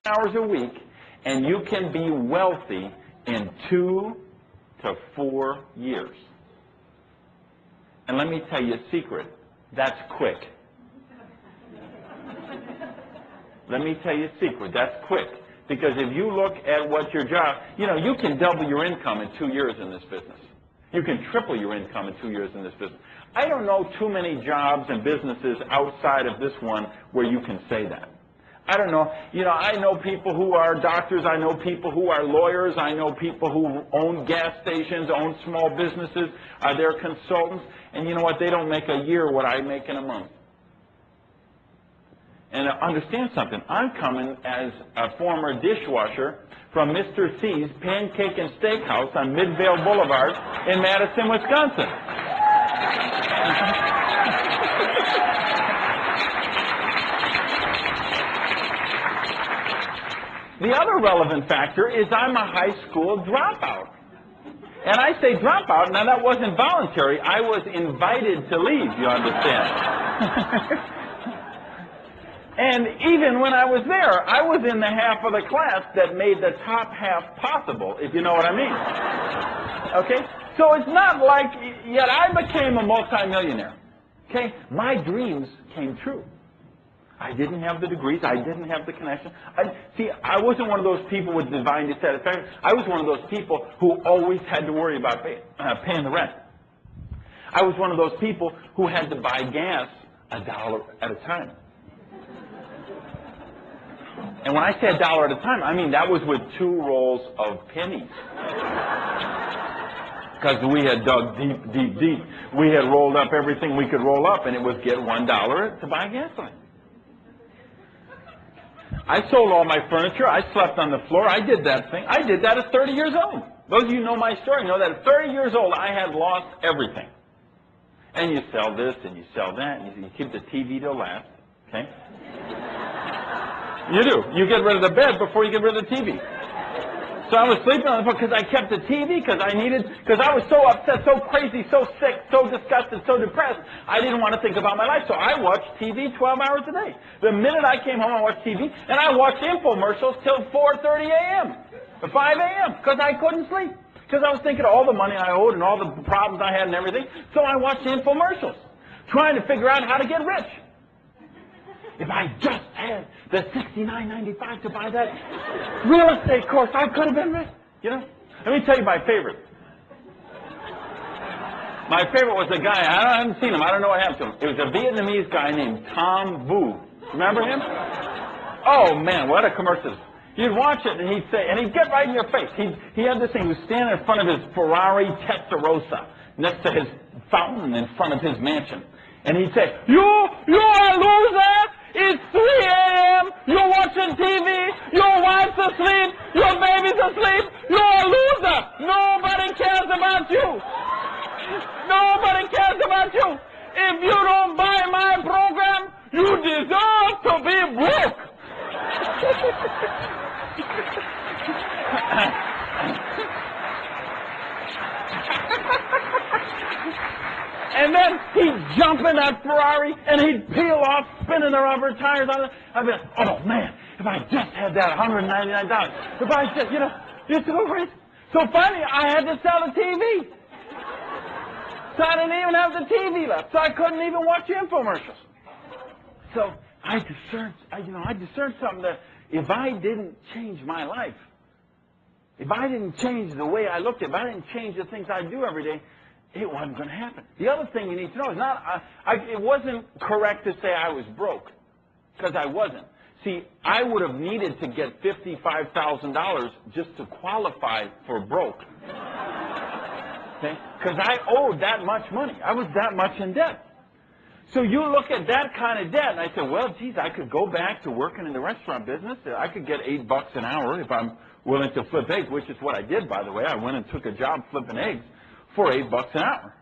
hours a week, and you can be wealthy in 2 to 4 years. And let me tell you a secret. That's quick. Let me tell you a secret. That's quick. Because if you look at what your job, you can double your income in 2 years in this business. You can triple your income in 2 years in this business. I don't know too many jobs and businesses outside of this one where you can say that. I don't know. I know people who are doctors. I know people who are lawyers. I know people who own gas stations, own small businesses. They're consultants. And you know what? They don't make a year what I make in a month. And understand something. I'm coming as a former dishwasher from Mr. C's Pancake and Steakhouse on Midvale Boulevard in Madison, Wisconsin. The other relevant factor is I'm a high school dropout. And I say dropout, now that wasn't voluntary. I was invited to leave, you understand? And even when I was there, I was in the half of the class that made the top half possible, if you know what I mean. Okay? So it's not like, yet I became a multimillionaire. Okay? My dreams came true. I didn't have the degrees. I didn't have the connection. I wasn't one of those people with divine dissatisfaction. I was one of those people who always had to worry about paying the rent. I was one of those people who had to buy gas $1 at a time. And when I say $1 at a time, I mean that was with 2 rolls of pennies. Because we had dug deep, deep, deep. We had rolled up everything we could roll up, and it would get $1 to buy gasoline. I sold all my furniture. I slept on the floor. I did that thing. I did that at 30 years old. Those of you who know my story know that at 30 years old, I had lost everything. And you sell this, and you sell that, and you keep the TV till last, okay? You do. You get rid of the bed before you get rid of the TV. So I was sleeping on the floor because I kept the TV, because I was so upset, so crazy, so sick, so disgusted, so depressed, I didn't want to think about my life. So I watched TV 12 hours a day. The minute I came home, I watched TV, and I watched infomercials till 4:30 a.m., 5 a.m., because I couldn't sleep. Because I was thinking of all the money I owed and all the problems I had and everything. So I watched infomercials, trying to figure out how to get rich. If I just had the $69.95 to buy that real estate course, I could have been rich. Let me tell you my favorite. My favorite was a guy, I haven't seen him, I don't know what happened to him. It was a Vietnamese guy named Tom Vu. Remember him? Oh man, what a commercial. You'd watch it and he'd say, and he'd get right in your face. He had this thing, he was standing in front of his Ferrari Testarossa, next to his fountain in front of his mansion. And he'd say, you are a loser! It's 3 a.m., you're watching TV, your wife's asleep, your baby's asleep, you're a loser! Nobody cares about you! Nobody cares about you! If you don't buy my program, you deserve to be broke! And then he'd jump in that Ferrari, and he'd peel off, spinning the rubber tires on it. I'd be like, oh, man, if I just had that $199. If I just, it's so great. So finally, I had to sell the TV. So I didn't even have the TV left. So I couldn't even watch infomercials. So I discerned something that if I didn't change my life, if I didn't change the way I looked at it, if I didn't change the things I do every day, it wasn't going to happen. The other thing you need to know is it wasn't correct to say I was broke, because I wasn't. See, I would have needed to get $55,000 just to qualify for broke. Okay? Because I owed that much money. I was that much in debt. So you look at that kind of debt, and I said, well, geez, I could go back to working in the restaurant business. I could get $8 an hour if I'm willing to flip eggs, which is what I did, by the way. I went and took a job flipping eggs for $8 an hour,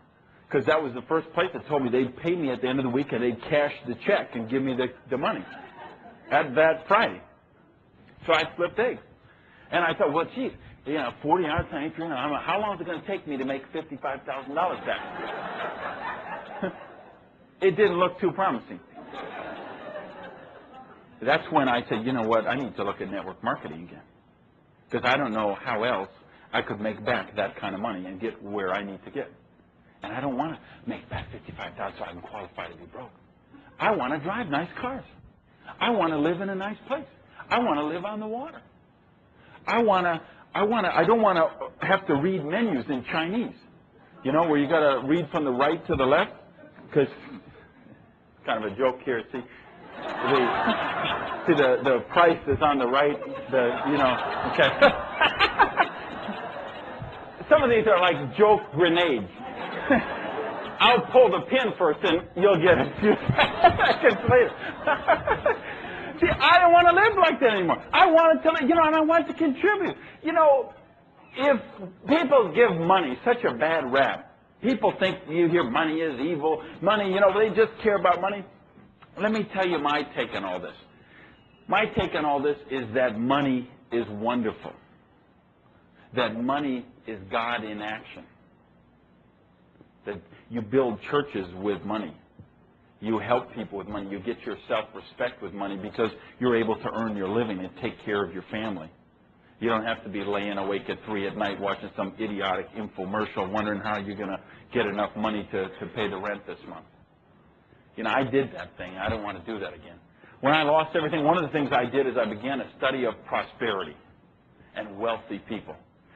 because that was the first place that told me they'd pay me at the end of the week and they'd cash the check and give me the money at that Friday. So I flipped eggs, and I thought, well, geez, 40 hours times 300. How long is it going to take me to make $55,000 back? It didn't look too promising. that's when I said, you know what, I need to look at network marketing again. Because I don't know how else I could make back that kind of money and get where I need to get. And I don't want to make back $55,000 so I can qualify to be broke. I want to drive nice cars. I want to live in a nice place. I want to live on the water. I don't want to have to read menus in Chinese. You know, where you got to read from the right to the left. Because, kind of a joke here, see, the price is on the right, okay. Some of these are like joke grenades. I'll pull the pin first and you'll get it a few seconds later. See, I don't want to live like that anymore. I want to, and I want to contribute. If people give money such a bad rap, people think you hear money is evil, money, they just care about money. Let me tell you my take on all this. My take on all this is that money is wonderful. That money is God in action. That you build churches with money. You help people with money. You get your self-respect with money because you're able to earn your living and take care of your family. You don't have to be laying awake at 3 at night watching some idiotic infomercial wondering how you're going to get enough money to pay the rent this month. I did that thing. I don't want to do that again. When I lost everything, one of the things I did is I began a study of prosperity and wealthy people.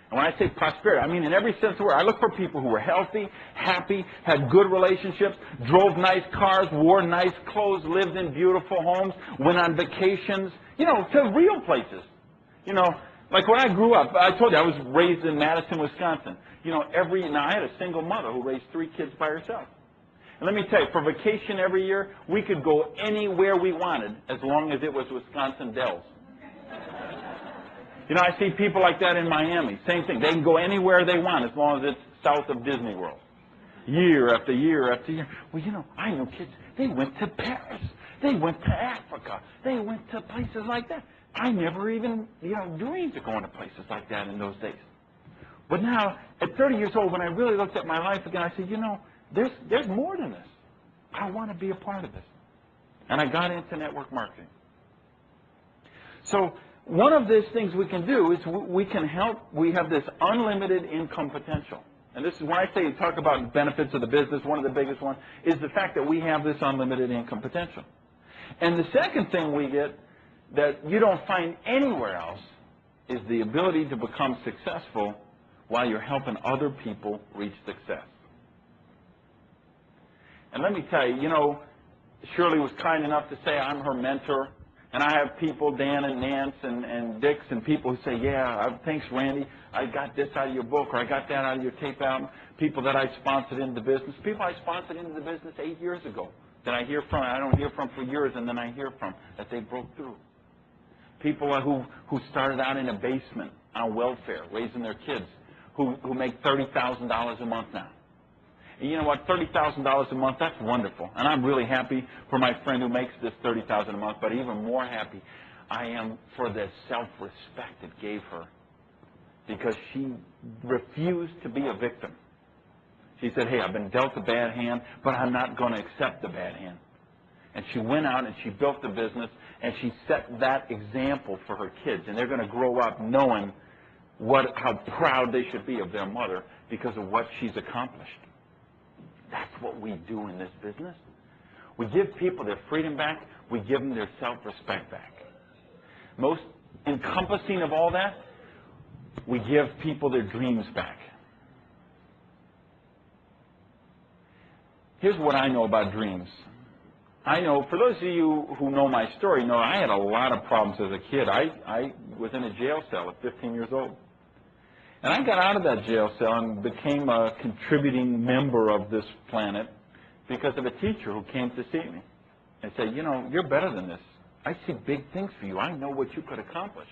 And when I say prosperity, I mean in every sense of the word. I look for people who were healthy, happy, had good relationships, drove nice cars, wore nice clothes, lived in beautiful homes, went on vacations, to real places. Like when I grew up, I told you I was raised in Madison, Wisconsin. I had a single mother who raised 3 kids by herself. And let me tell you, for vacation every year, we could go anywhere we wanted as long as it was Wisconsin Dells. I see people like that in Miami. Same thing. They can go anywhere they want as long as it's south of Disney World. Year after year after year. Well, I know kids, they went to Paris. They went to Africa. They went to places like that. I never even, dreamed of going to places like that in those days. But now, at 30 years old, when I really looked at my life again, I said, there's more than this. I want to be a part of this. And I got into network marketing. So one of these things we can do is we can help. We have this unlimited income potential. And this is when I say talk about benefits of the business, one of the biggest ones is the fact that we have this unlimited income potential. And the second thing we get that you don't find anywhere else is the ability to become successful while you're helping other people reach success. And let me tell you, Shirley was kind enough to say I'm her mentor. And I have people, Dan and Nance and Dix, and people who say, thanks, Randy. I got this out of your book, or I got that out of your tape album. People that I sponsored into the business. People I sponsored into the business 8 years ago that I hear from. I don't hear from for years, and then I hear from that they broke through. People who started out in a basement on welfare, raising their kids, who make $30,000 a month now. And you know what? $30,000 a month, that's wonderful. And I'm really happy for my friend who makes this $30,000 a month, but even more happy I am for the self-respect it gave her because she refused to be a victim. She said, hey, I've been dealt a bad hand, but I'm not going to accept the bad hand. And she went out and she built the business, and she set that example for her kids. And they're going to grow up knowing how proud they should be of their mother because of what she's accomplished. That's what we do in this business. We give people their freedom back. We give them their self-respect back. Most encompassing of all that, we give people their dreams back. Here's what I know about dreams. I know, for those of you who know my story, know I had a lot of problems as a kid. I was in a jail cell at 15 years old. And I got out of that jail cell and became a contributing member of this planet because of a teacher who came to see me and said, you're better than this. I see big things for you. I know what you could accomplish.